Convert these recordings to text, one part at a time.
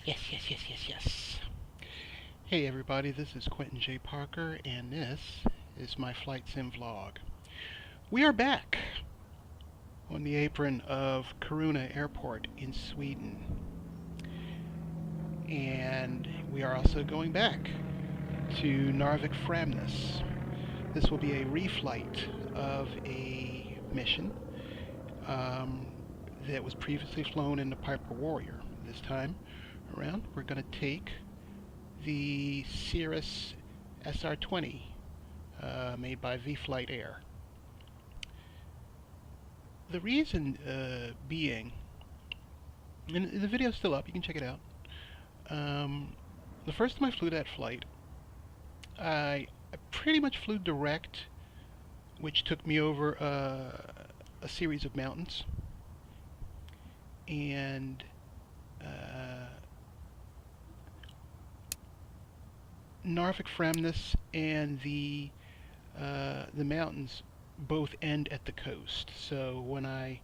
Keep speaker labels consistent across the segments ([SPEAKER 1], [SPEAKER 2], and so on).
[SPEAKER 1] Yes. Hey everybody, this is Quentin J. Parker, and this is my flight sim vlog. We are back on the apron of Kiruna Airport in Sweden. And we are also going back to Narvik Framnäs. This will be a reflight of a mission that was previously flown in the Piper Warrior. This time around, we're going to take the Cirrus SR20 made by vFlyteAir. The reason being, and the video's still up, you can check it out. The first time I flew that flight, I pretty much flew direct, which took me over a series of mountains, and Narvik Framnäs and the mountains both end at the coast. So when I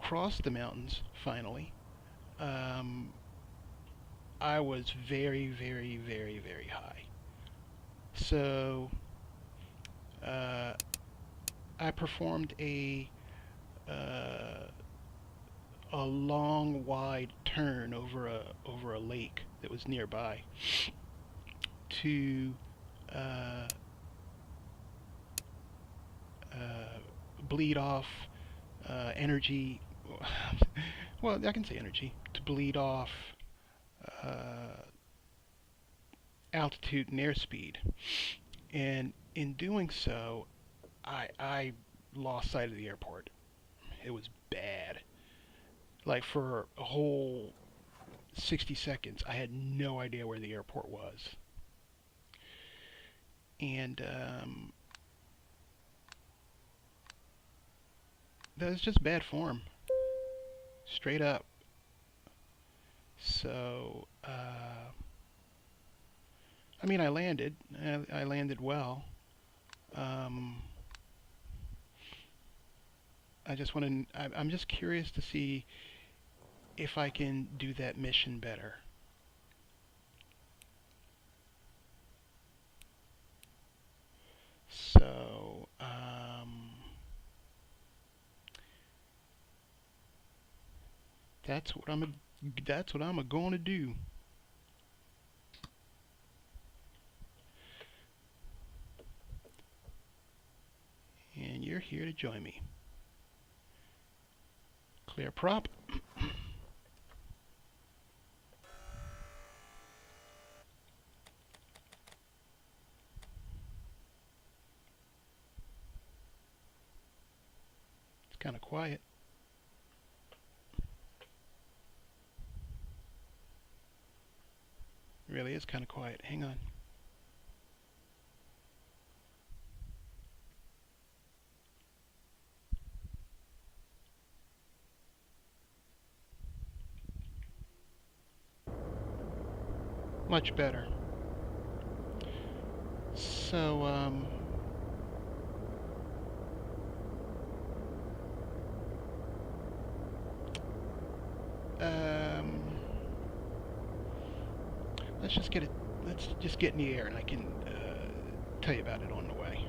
[SPEAKER 1] crossed the mountains finally, I was very high. So I performed a long, wide turn over a lake that was nearby to bleed off energy. Well, I can say energy, to bleed off altitude and airspeed. And in doing so, I lost sight of the airport. It was bad. Like for a whole 60 seconds, I had no idea where the airport was. And that was just bad form, straight up. So I mean, I landed well. I'm just curious to see if I can do that mission better. So that's what I'm going to do. And you're here to join me. Clear prop. It's kind of quiet. It really is kind of quiet. Hang on. Much better. So, let's just get in the air, and I can tell you about it on the way.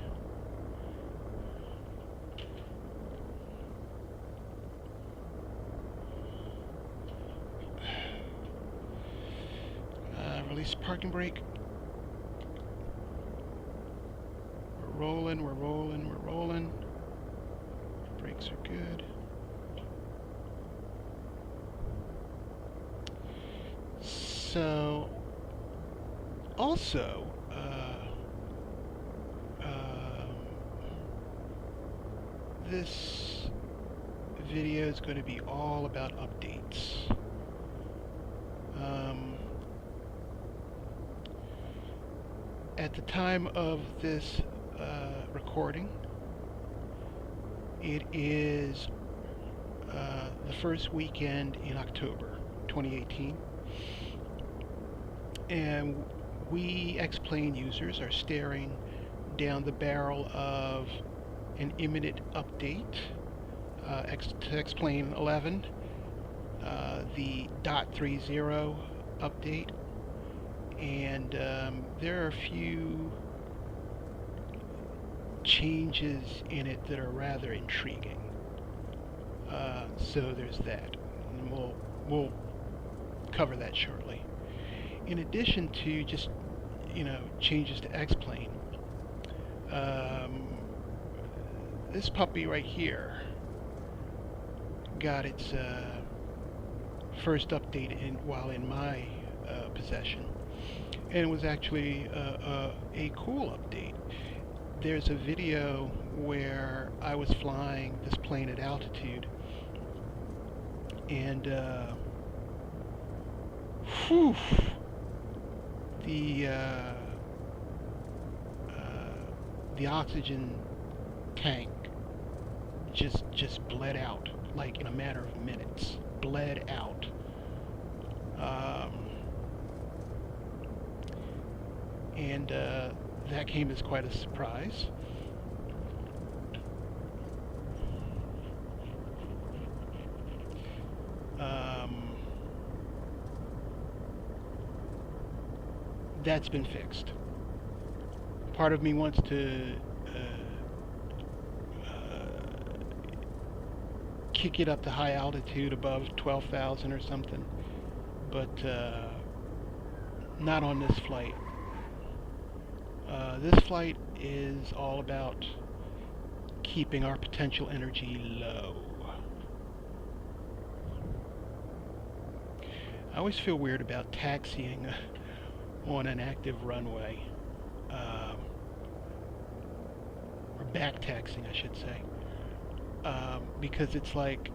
[SPEAKER 1] Release parking brake. We're rolling. Brakes are good. So, also, this video is going to be all about updates. At the time of this recording, it is the first weekend in October 2018, and we X-Plane users are staring down the barrel of an imminent update to X-Plane 11, the .30 update, and there are a few changes in it that are rather intriguing. So there's that, and we'll cover that shortly. In addition to just changes to X-Plane, this puppy right here got its first update while in my possession, and it was actually a cool update. There's a video where I was flying this plane at altitude, and the oxygen tank just bled out, like in a matter of minutes. Bled out. And that came as quite a surprise. That's been fixed. Part of me wants to kick it up to high altitude above 12,000 or something, but not on this flight. This flight is all about keeping our potential energy low. I always feel weird about taxiing on an active runway, or back taxiing, I should say, because it's like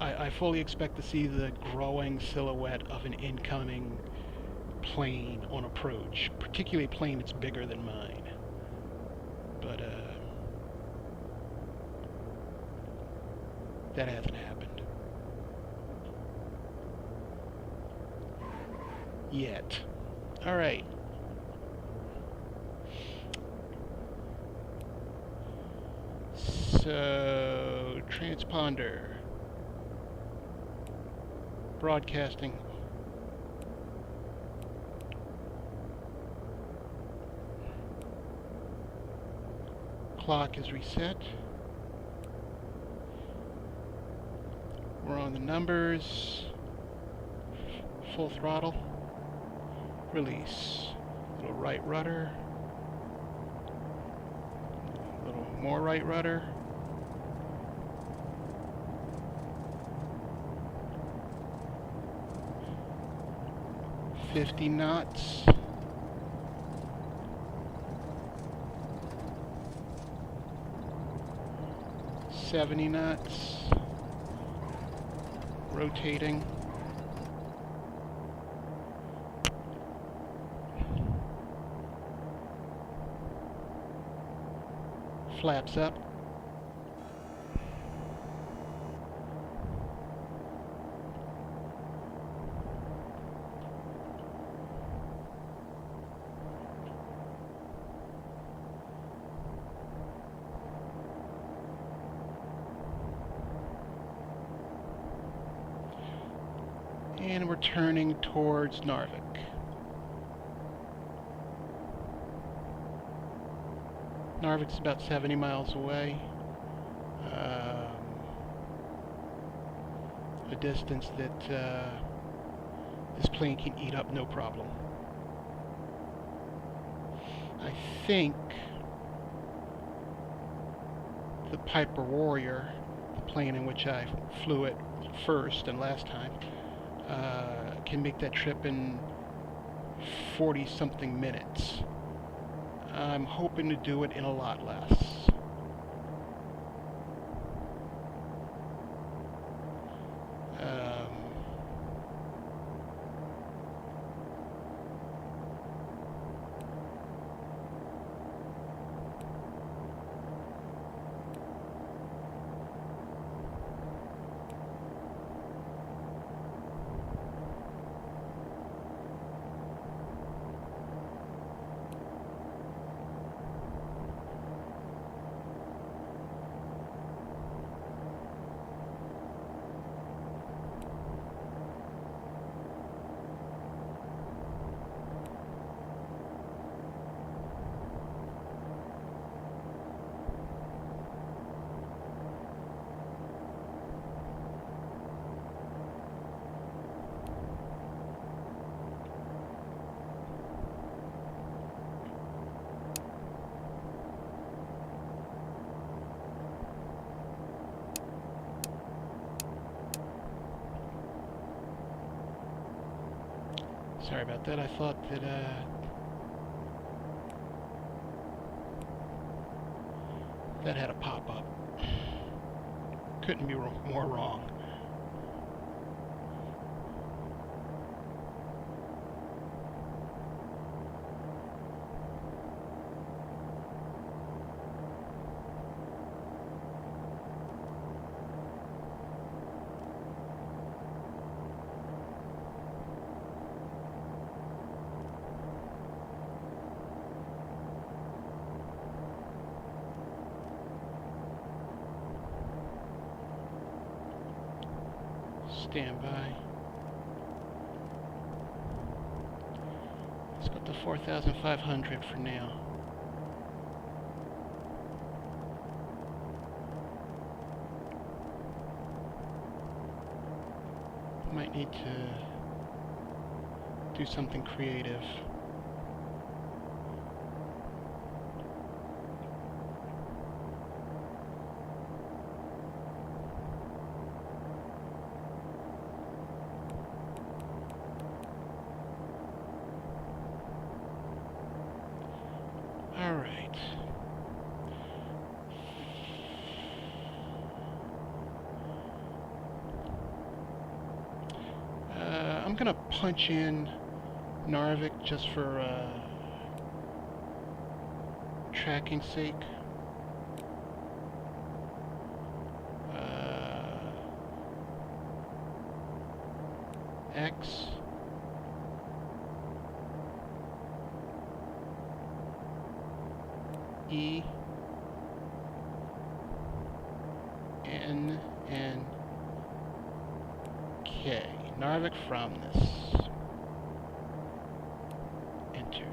[SPEAKER 1] I fully expect to see the growing silhouette of an incoming plane on approach, particularly a plane that's bigger than mine. But that hasn't happened yet. All right. So, transponder, broadcasting. Clock is reset. We're on the numbers. Full throttle. Release. Little right rudder. Little more right rudder. $50 knots. $70 knots. Rotating. Flaps up. And we're turning towards Narvik. Narvik's about 70 miles away. A distance that this plane can eat up no problem. I think the Piper Warrior, the plane in which I flew it first and last time, can make that trip in 40-something minutes. I'm hoping to do it in a lot less. Sorry about that. I thought that that had a pop-up. Couldn't be more wrong. Stand by. Let's go to 4,500 for now. Might need to do something creative. Alright. I'm gonna punch in Narvik just for tracking sake. X E N N K. Narvik from this. Enter.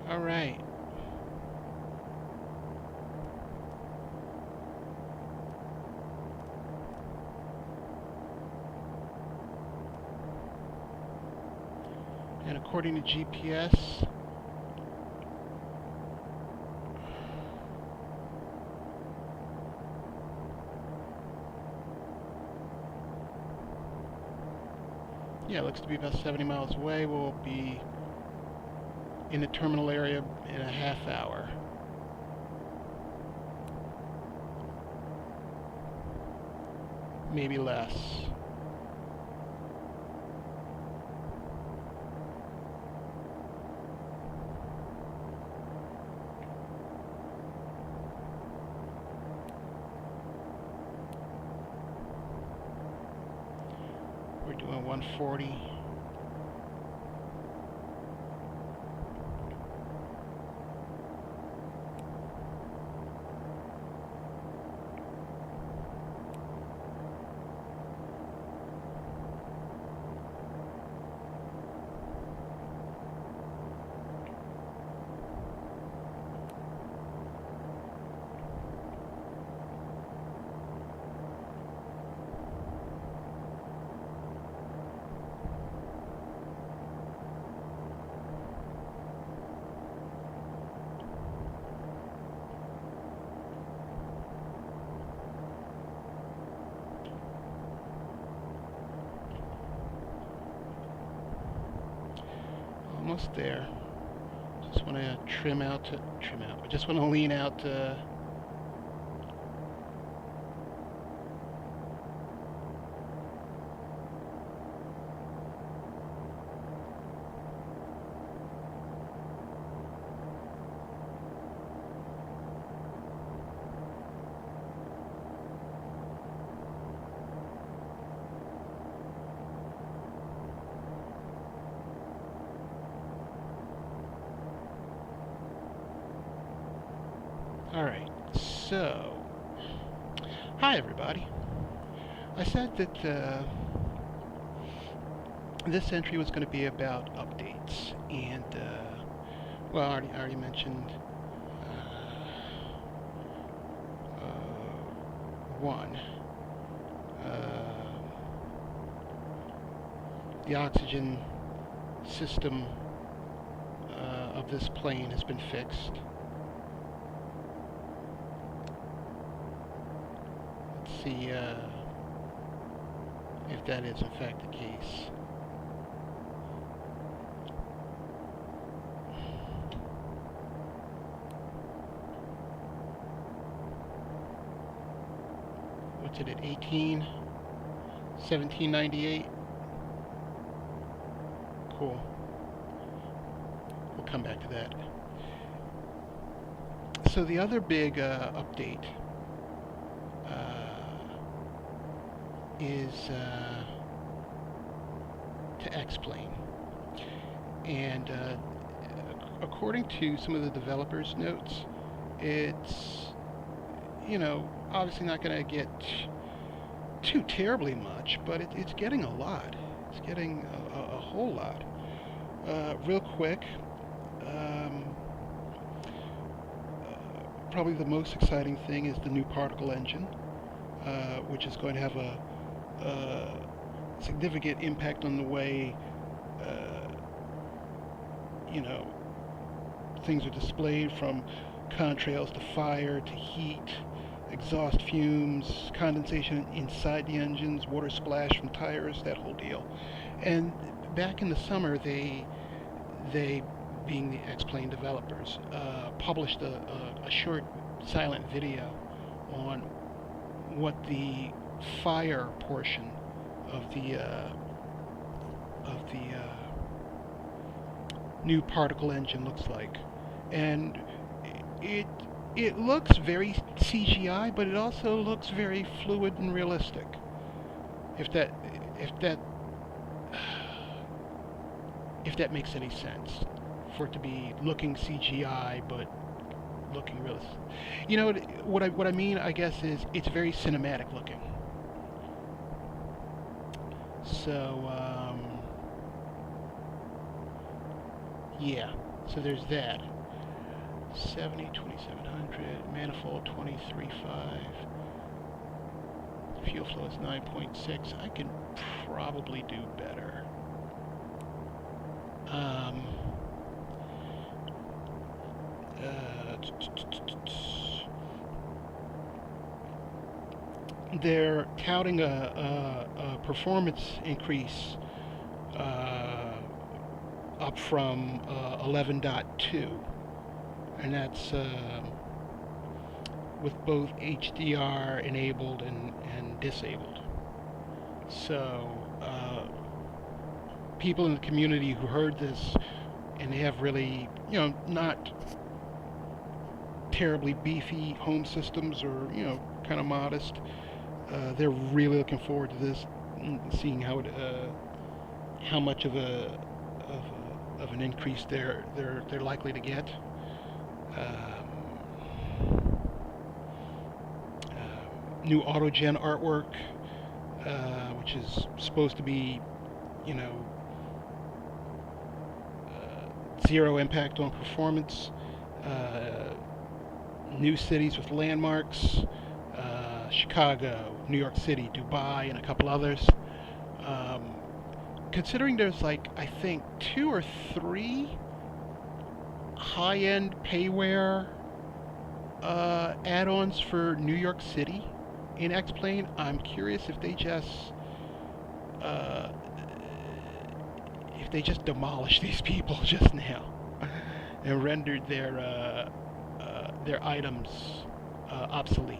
[SPEAKER 1] All right. And according to GPS, yeah, it looks to be about 70 miles away. We'll be in the terminal area in a half hour. Maybe less. We're doing 140. Almost there. Just want to trim out. I just want to lean out. Alright, so, hi everybody. I said that this entry was going to be about updates, and, well, I already mentioned one. The oxygen system of this plane has been fixed. Let's see if that is in fact the case. What's it at 18? 1798? Cool. We'll come back to that. So the other big update is to X-Plane. And according to some of the developers' notes, it's, you know, obviously not going to get too terribly much, but it's getting a lot. It's getting a whole lot. Real quick, probably the most exciting thing is the new particle engine, which is going to have a significant impact on the way you know, things are displayed, from contrails to fire to heat, exhaust fumes, condensation inside the engines, water splash from tires, that whole deal. And back in the summer, they being the X-Plane developers, published a short silent video on what the fire portion of the new particle engine looks like, and it looks very CGI, but it also looks very fluid and realistic. If that makes any sense, for it to be looking CGI but looking realistic. You know what I mean, I guess, is it's very cinematic looking. So yeah, so there's that. 70, 2700, manifold 23.5. Fuel flow is 9.6. I can probably do better. They're touting a performance increase up from 11.2, and that's with both HDR enabled and disabled. So people in the community who heard this and they have really, you know, not terribly beefy home systems, or, you know, kind of modest, they're really looking forward to this and seeing how it, how much of an increase they're likely to get. New autogen artwork, which is supposed to be, you know, zero impact on performance. New cities with landmarks, Chicago, New York City, Dubai, and a couple others. Considering there's, like, I think 2 or 3 high-end payware add-ons for New York City in X-Plane, I'm curious if they just demolished these people just now and rendered their items obsolete.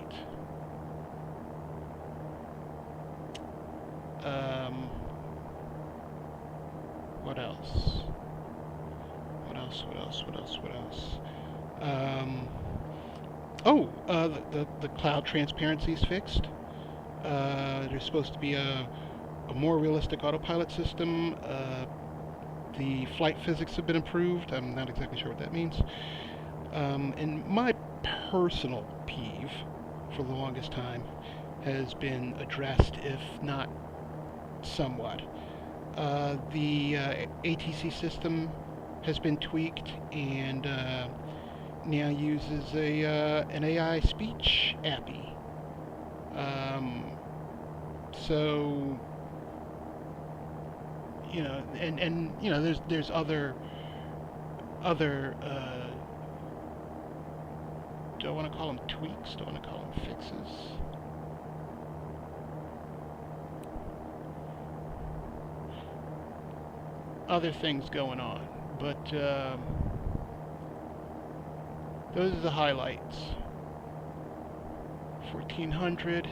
[SPEAKER 1] What else? The cloud transparency is fixed. There's supposed to be a more realistic autopilot system. The flight physics have been improved. I'm not exactly sure what that means. And my personal peeve for the longest time has been addressed, if not somewhat. The ATC system has been tweaked and now uses an AI speech API. So, you know, and you know, there's other other, do I want to call them tweaks? Do I want to call them fixes? Other things going on, but those are the highlights. 1400.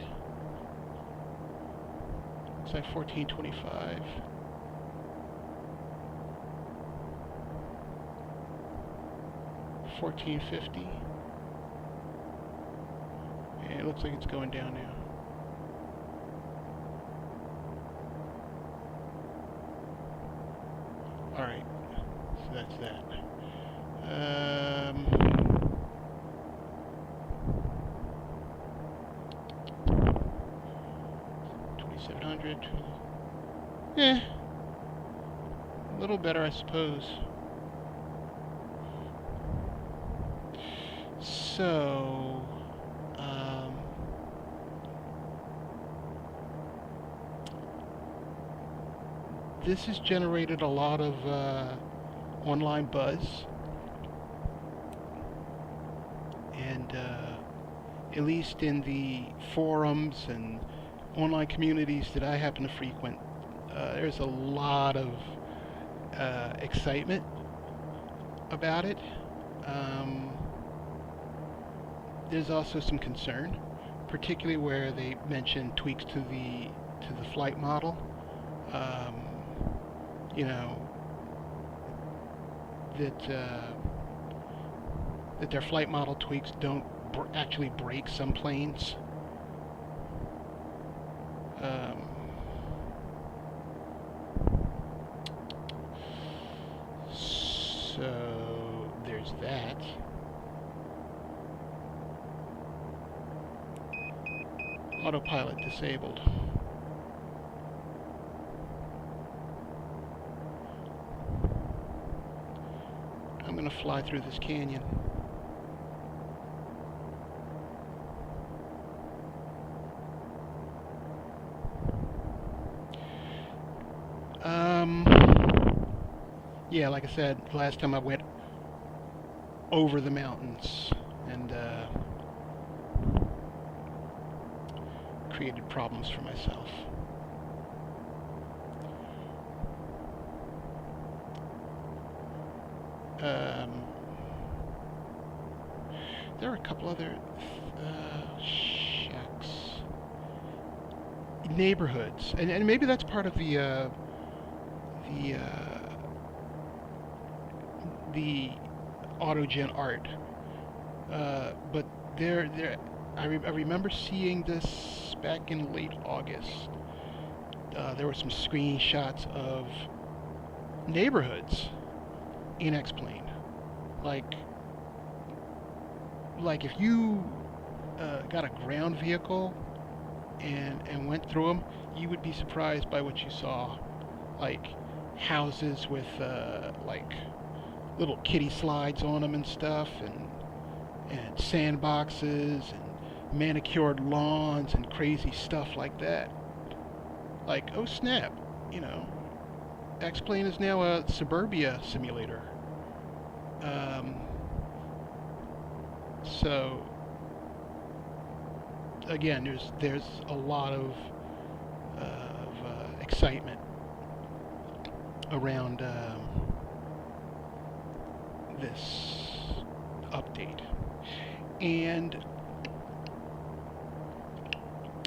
[SPEAKER 1] Looks like 1425. 1450. And it looks like it's going down now. Alright, so that's that. 2700. A little better, I suppose. So, this has generated a lot of online buzz, and at least in the forums and online communities that I happen to frequent, there's a lot of excitement about it. There's also some concern, particularly where they mention tweaks to the flight model. You know, that their flight model tweaks don't actually break some planes. So there's that. Autopilot disabled. I'm going to fly through this canyon. Yeah, like I said, last time I went over the mountains and created problems for myself. There are a couple other shacks, neighborhoods, and maybe that's part of the autogen art. But I remember seeing this back in late August. There were some screenshots of neighborhoods in X-Plane. Like if you got a ground vehicle and went through them, you would be surprised by what you saw. Like houses with like little kiddie slides on them and stuff, and sandboxes and manicured lawns and crazy stuff like that. Like, oh snap, you know, X-Plane is now a suburbia simulator. So again, there's a lot of excitement around this update, and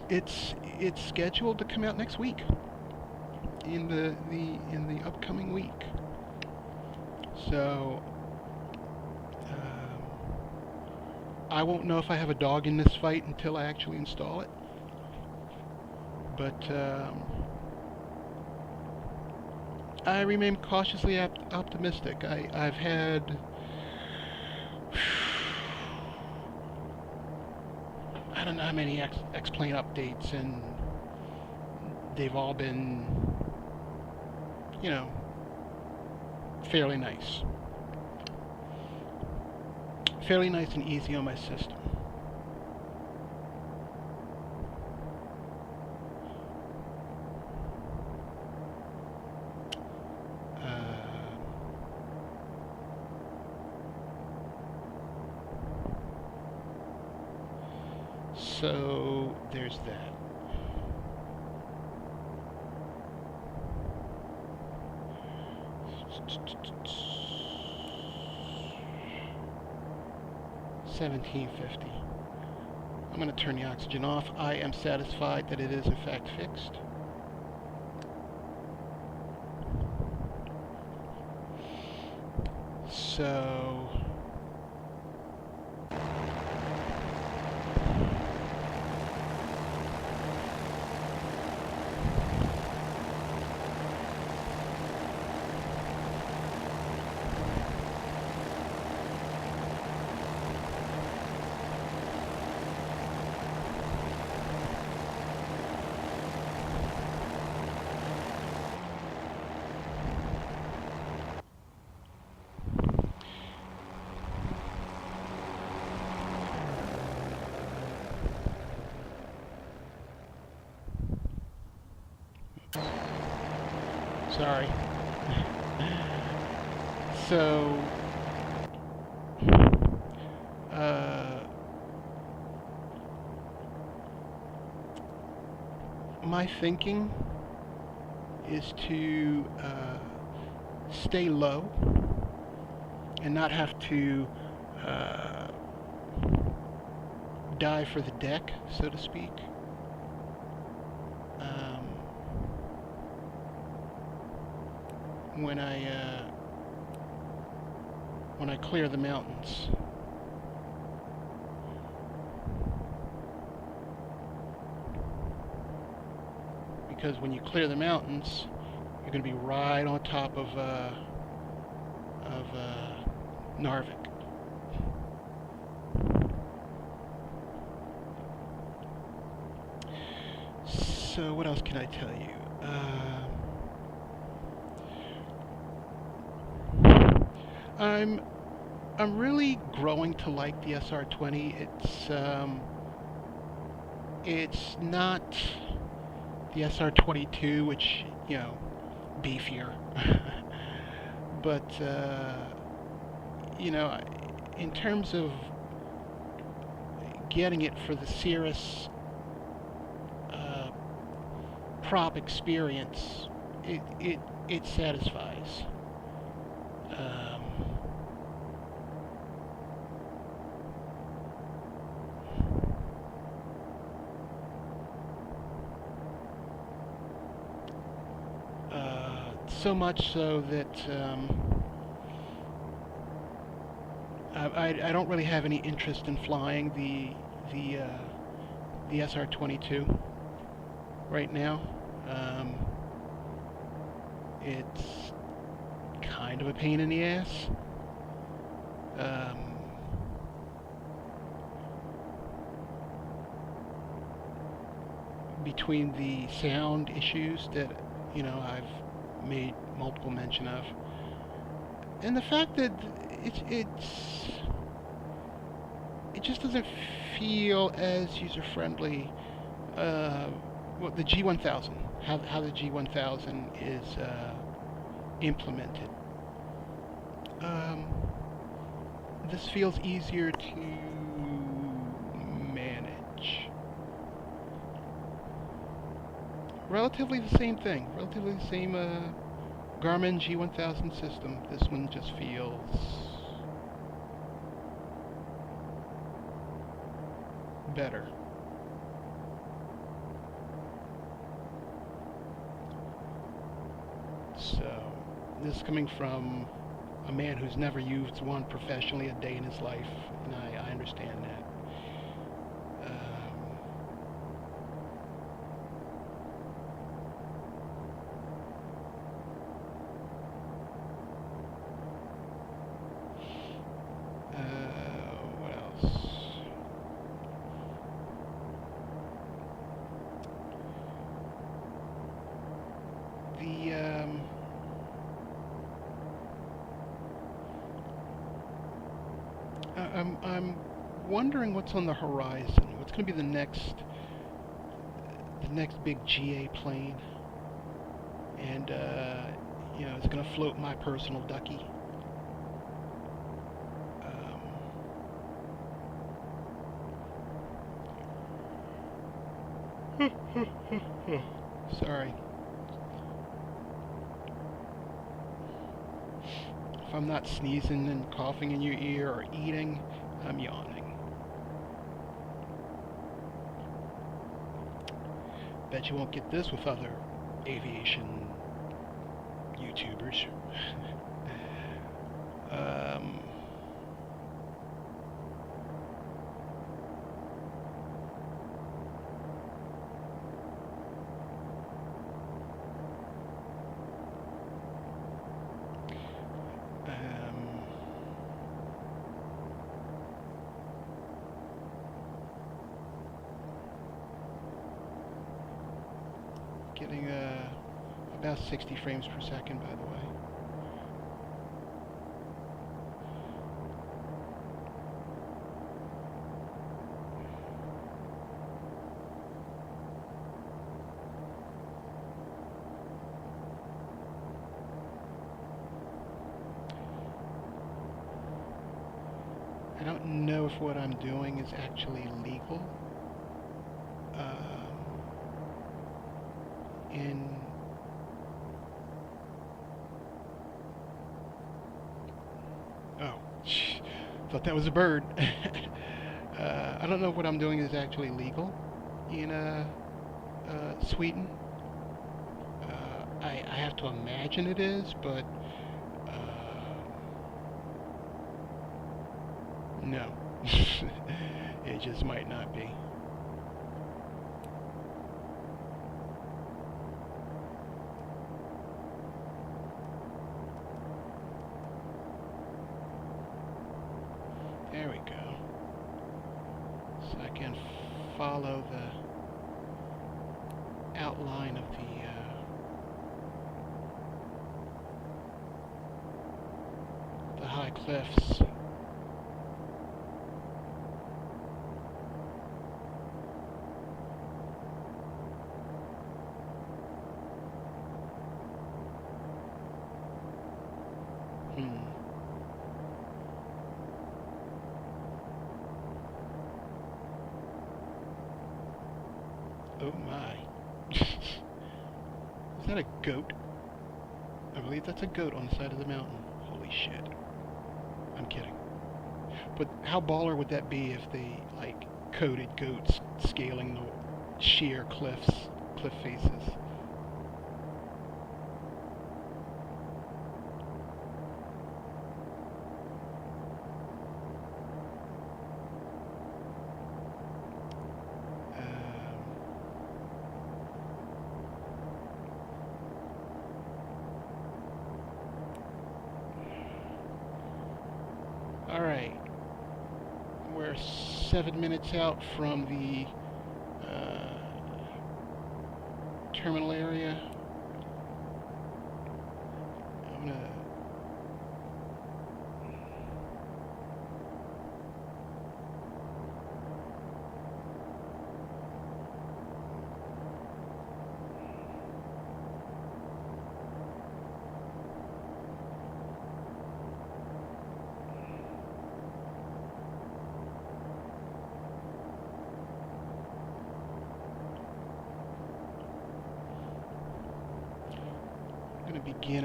[SPEAKER 1] it's scheduled to come out next week, in the upcoming week. So I won't know if I have a dog in this fight until I actually install it, but I remain cautiously optimistic. I've had, I don't know how many X-Plane updates, and they've all been, you know, fairly nice. Fairly nice and easy on my system. So there's that. $17.50. I'm going to turn the oxygen off. I am satisfied that it is in fact fixed. So sorry. So, my thinking is to stay low and not have to dive for the deck, so to speak. When I clear the mountains. Because when you clear the mountains, you're going to be right on top of Narvik. So what else can I tell you? I'm really growing to like the SR20. It's not the SR22, which, you know, beefier. But you know, in terms of getting it for the Cirrus prop experience, it satisfies. So much so that I don't really have any interest in flying the SR22 right now. It's kind of a pain in the ass. Between the sound issues that, you know, I've made multiple mention of, and the fact that it just doesn't feel as user-friendly. Well, the G1000, how the G1000 is implemented. This feels easier to manage. Relatively the same thing. Relatively the same Garmin G1000 system. This one just feels better. So, this is coming from a man who's never used one professionally a day in his life, and I understand that. What else? I'm wondering what's on the horizon. What's going to be the next big GA plane? And you know, it's going to float my personal ducky. Sorry. If I'm not sneezing and coughing in your ear or eating, I'm yawning. Bet you won't get this with other aviation YouTubers. Getting about 60 frames per second, by the way. I don't know if what I'm doing is actually legal. Thought that was a bird. I don't know if what I'm doing is actually legal in Sweden. I have to imagine it is, but no. It just might not be. There we go. So I can follow the outline of the high cliffs. Oh my. Is that a goat? I believe that's a goat on the side of the mountain. Holy shit. I'm kidding. But how baller would that be if they, like, coded goats scaling the sheer cliff faces? Alright, we're 7 minutes out from the terminal area. I'm gonna begin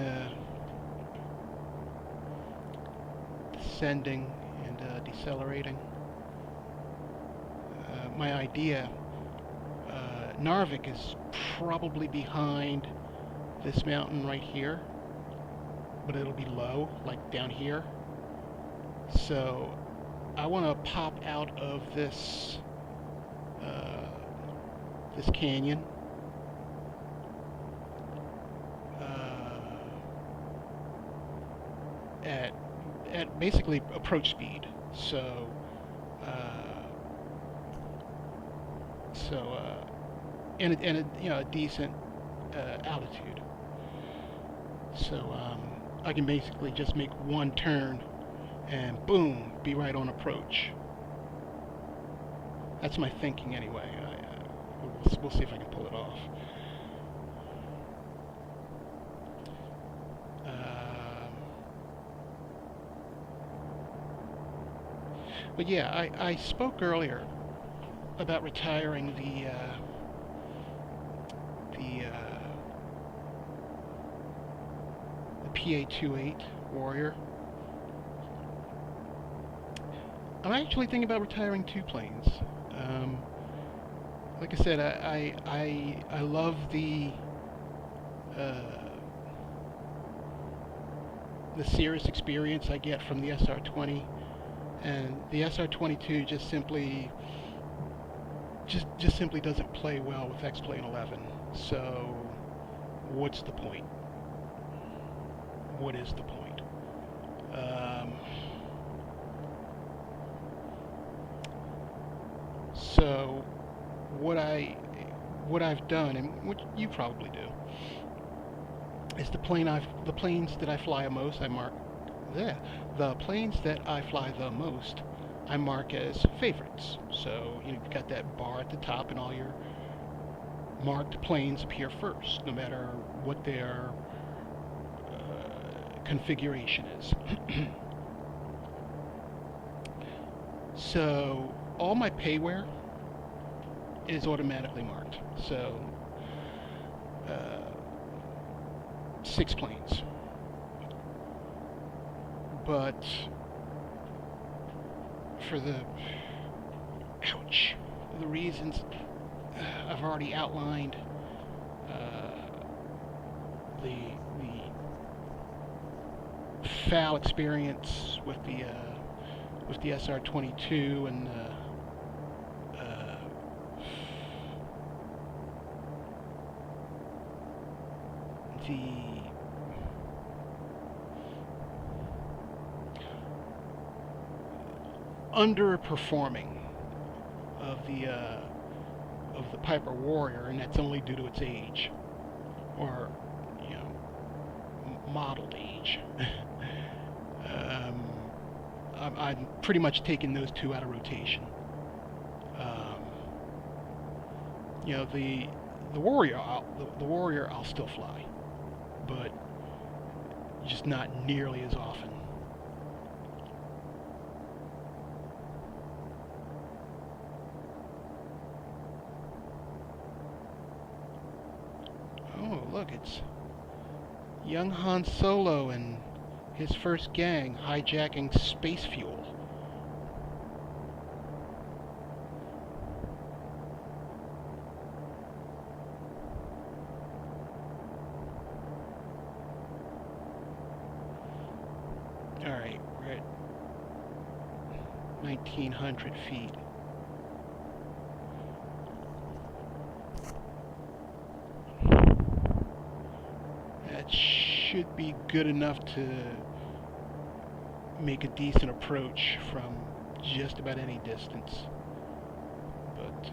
[SPEAKER 1] descending and decelerating. My idea, Narvik is probably behind this mountain right here, but it'll be low, like down here. So I want to pop out of this this canyon. At basically approach speed, so and a decent altitude. So I can basically just make one turn and boom, be right on approach. That's my thinking anyway. We'll see if I can pull it off. But yeah, I spoke earlier about retiring PA-28 Warrior. I'm actually thinking about retiring 2 planes. Like I said, I love the Cirrus experience I get from the SR20, and the SR22 just simply doesn't play well with X-Plane 11. So, what's the point? What is the point? So, what I've done, and what you probably do, is the planes that I fly the most, I mark there. The planes that I fly the most, I mark as favorites. So you've got that bar at the top, and all your marked planes appear first, no matter what their configuration is. So all my payware is automatically marked. So 6 planes. But for the reasons I've already outlined, the foul experience with the SR22 and the underperforming of the Piper Warrior, and that's only due to its age, or modeled age. I'm pretty much taking those 2 out of rotation. The Warrior, the Warrior I'll still fly, but just not nearly as often. Oh, look, it's young Han Solo and his first gang hijacking space fuel. Alright, we're at 1,900 feet. That should be good enough to make a decent approach from just about any distance. But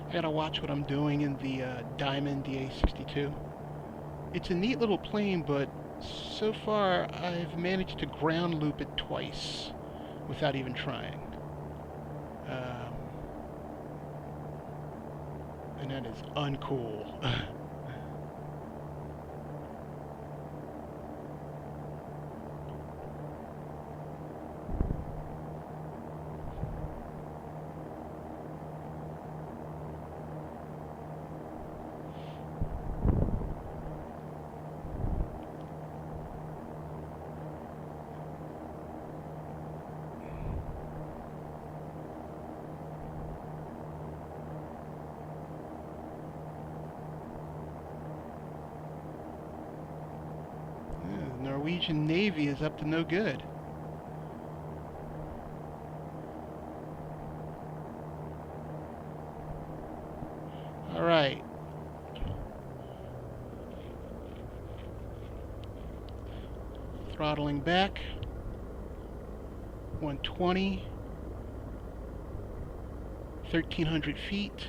[SPEAKER 1] I gotta watch what I'm doing in the Diamond DA62. It's a neat little plane, but so far I've managed to ground loop it twice without even trying. And that is uncool. Norwegian Navy is up to no good. All right. Throttling back. 120. 1,300 feet.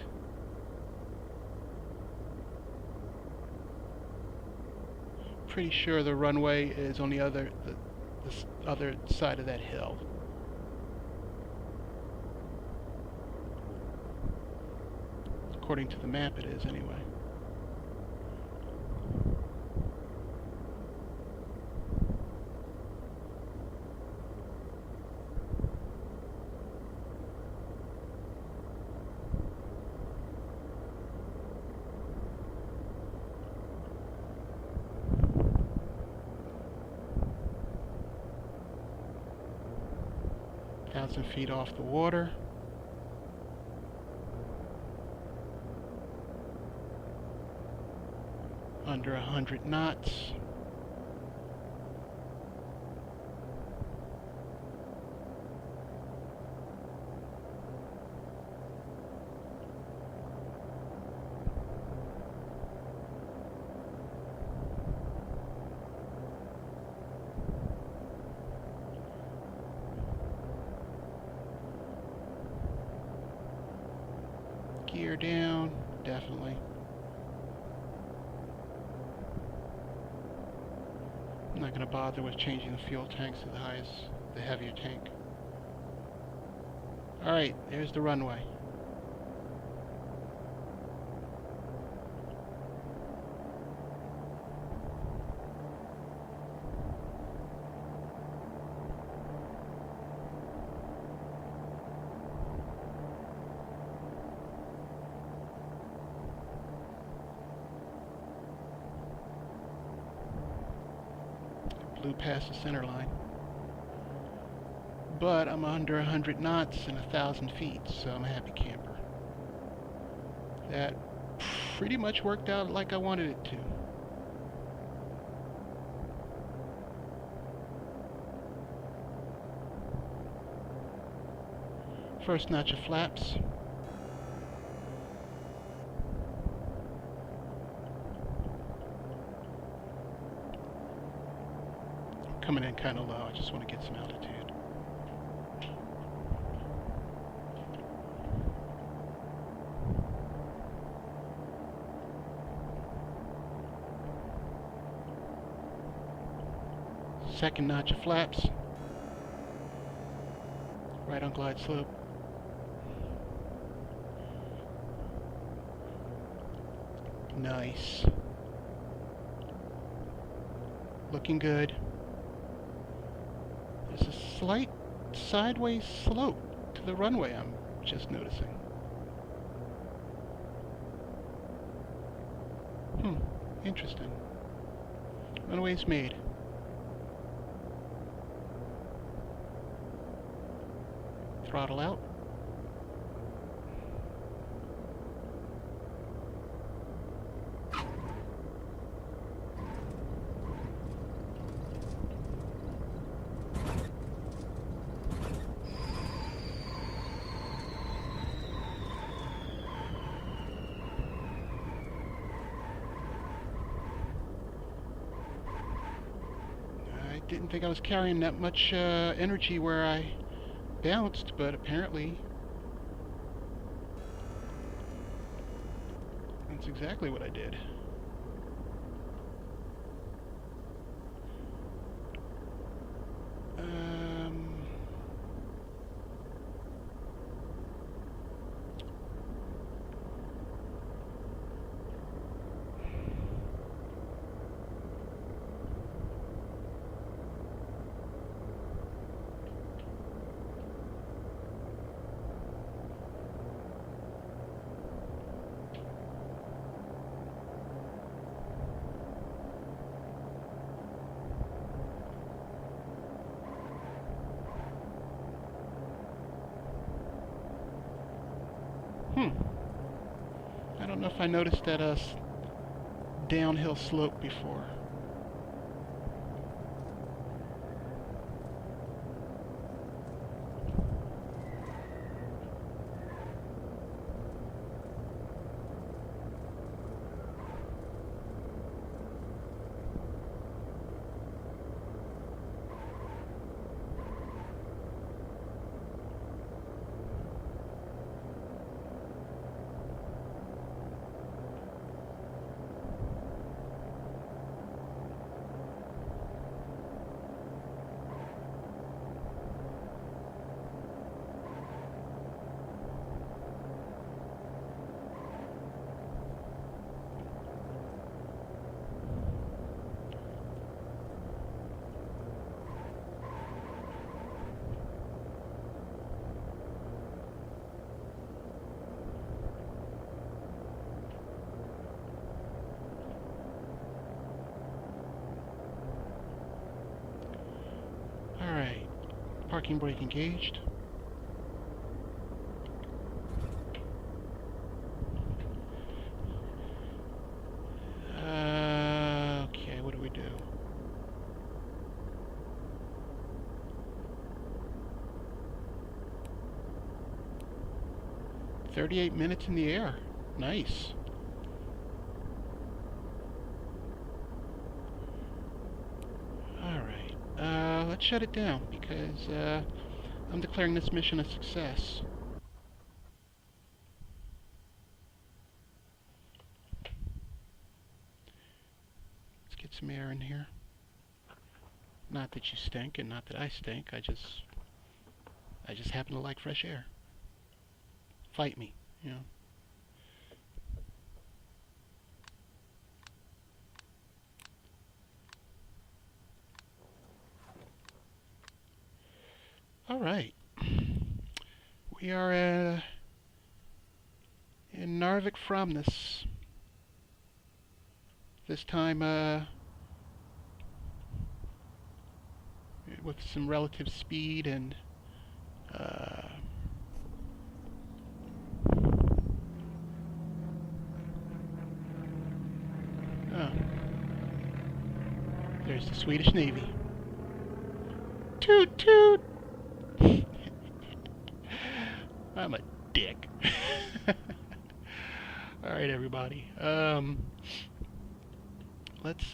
[SPEAKER 1] Pretty sure the runway is on the other side of that hill. According to the map, it is anyway. 1,000 feet off the water. Under 100 knots. Gear down, definitely. I'm not going to bother with changing the fuel tanks to the heavier tank. Alright, there's the runway. Blew past the center line. But I'm under 100 knots and 1,000 feet, so I'm a happy camper. That pretty much worked out like I wanted it to. First notch of flaps. Coming in kind of low, I just want to get some altitude. Second notch of flaps. Right on glide slope. Nice. Looking good. There's a slight sideways slope to the runway, I'm just noticing. Interesting. Runway's made. Throttle out. Didn't think I was carrying that much energy where I bounced, but apparently that's exactly what I did. I don't know if I noticed that downhill slope before. Parking brake engaged. 38 minutes in the air. Nice. Alright, let's shut it down because I'm declaring this mission a success. Let's get some air in here. Not that you stink and not that I stink, I just happen to like fresh air. Fight me, you know. Alright. We are in Narvik from this time with some relative speed and oh, there's the Swedish Navy. Toot toot! I'm a dick. Alright, everybody. Let's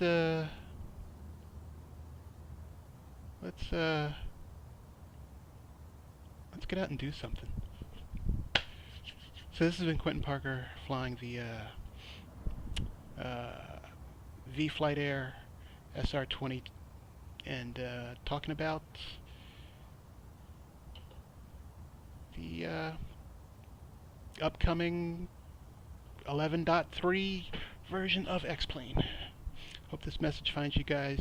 [SPEAKER 1] get out and do something. So this has been Quentin Parker flying the vFlyteAir SR20 and talking about the upcoming 11.3 version of X-Plane. Hope this message finds you guys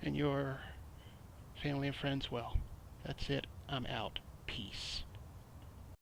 [SPEAKER 1] and your family and friends well. That's it. I'm out. Peace.